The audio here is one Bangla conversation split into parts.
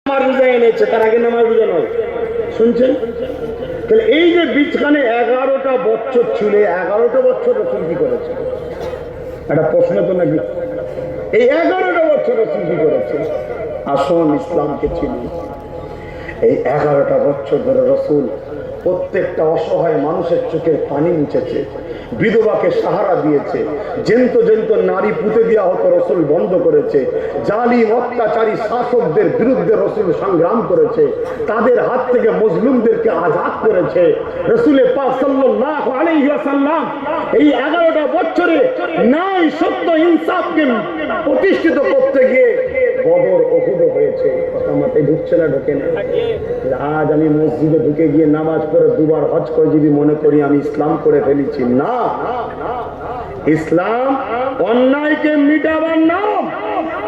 রোজা এনেছে, তার আগে নামাজ রোজা নয়। শুনছেন? তাহলে এই যে বীজখানে 11টা বছর ছিল, 11টা বছর রসুল কি করেছে? একটা প্রশ্ন তো নাকি? এই 11টা বছর রসুল কি করেছে? আসল ইসলামকে চিনি। এই 11টা বছর ধরে রসুল প্রত্যেকটা অসহায় মানুষের চোখের পানি মুছেছে, বিধবাকে সাহারা দিয়েছে, জেন্ত জেন্ত নারী পুঁতে দেওয়া হতো রসুল বন্ধ করেছে, জালিম অত্যাচারী শাসকদের বিরুদ্ধে রসুল সংগ্রাম করেছে, তাদের হাত থেকে মজলুমদেরকে আজাদ করেছে। রসুলের পাক সাল্লাল্লাহু আলাইহি ওয়াসাল্লাম এই 11টা বছরে ন্যায় সত্য ইনসাফকে প্রতিষ্ঠিত করতে গিয়ে বদর উহুদ হয়েছে। কথা মাথায় ঢুকছে না? ঢোকে না? আজ আমি মসজিদে ঢুকে গিয়ে নামাজ পড়ে দুবার হজ করে যদি মনে করি আমি ইসলাম করে ফেলেছি, না। ইসলাম অন্যায়কে মিটাবার নাম,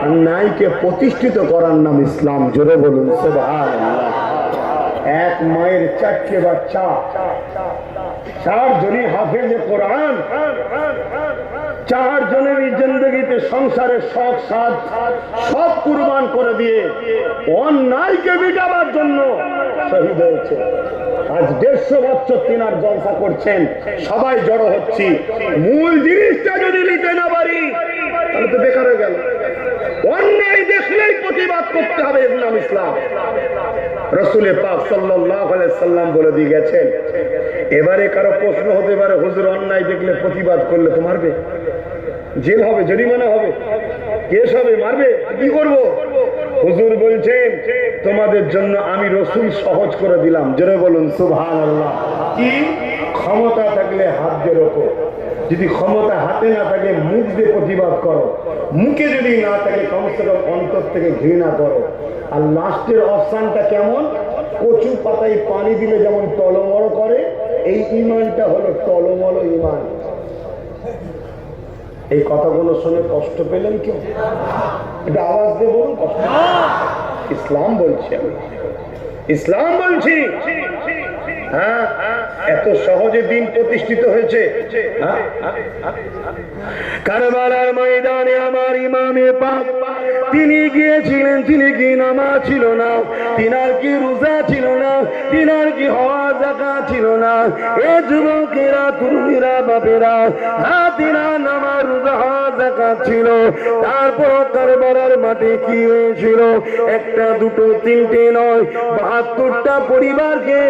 অন্যায়কে প্রতিষ্ঠিত করার নাম ইসলাম। জোরে বলুন সুবহানাল্লাহ। এক মায়ের 4টে বাচ্চা, 4 জনই হাফেজে কোরআন, 4 জনের জিন্দগিতে সংসারের শখ সাধ সব কুরবান করে দিয়ে অন্যায়কে মিটাবার জন্য শহীদ হয়েছে। আজ 150 বছর তিনার জলসা করছেন, সবাই জড়ো হচ্ছি। মূল জিনিসটা যদি নিতে না পারি তাহলে তো বেকার হয়ে গেল। অন্যায় দেখলেই প্রতিবাদ করতে হবে, এর নাম ইসলাম। রাসূলের পাক সাল্লাল্লাহু আলাইহি সাল্লাম বলে দিয়ে গেছেন। এবারে কারো প্রশ্ন হতে পারে, হুজুর অন্যায় দেখলে প্রতিবাদ করলে তো মারবে, জেল হবে, জরিমানা হবে, কেস হবে, মারবে, কি করব? হুজুর বলছেন তোমাদের জন্য আমি রসুল সহজ করে দিলাম। জোরে বলুন সুবহানাল্লাহ। কি? ক্ষমতা থাকলে হাত দিয়ে রোখো, যদি ক্ষমতা হাতে না থাকে মুখ দিয়ে প্রতিবাদ করো, মুখে যদি না থাকে কমসে কম অন্তর থেকে ঘৃণা করো। আর লাস্টের অপশনটা কেমন? কচু পাতায় পানি দিলে যেমন টলমল করে, এই ইমানটা হলো টলমল ইমান। এই কথাগুলো শুনে কষ্ট পেলেন কেউ? এটা আওয়াজ দিয়ে বলুন কষ্ট। ইসলাম বলছি আমি, ইসলাম বলছি। হ্যাঁ, এত সহজে দিন প্রতিষ্ঠিত হয়েছে। কারবালার ময়দানে আমার ইমামে পাক তিনি গিয়েছিলেন, তিনি কি নামাজ ছিল না, তিনার কি রোজা ছিল না, তিনার কি হজ যাকাত ছিল না। এ যুবকেরা, তুমিরা, বাপেরা, হ্যাঁ তিনার নামাজ রোজা হজ যাকাত ছিল। তারপর কারবালার মাঠে কি হয়েছিল? একটা, দুটো, তিনটে নয়, 72টা পরিবারকে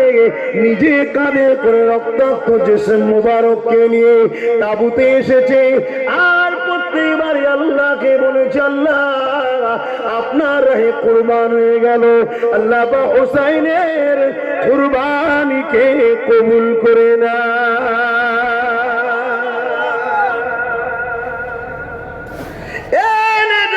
নিজে কাঁধে করে রক্তাক্ত জিসম মুবারককে নিয়ে তাবুতে এসেছে। আর প্রত্যেকবারই আল্লাহকে বলেছে, আল্লাহ আপনার রাহে কুরবান হয়ে গেল, আল্লাহ বা হুসাইনের কুরবানিকে কবুল করে না।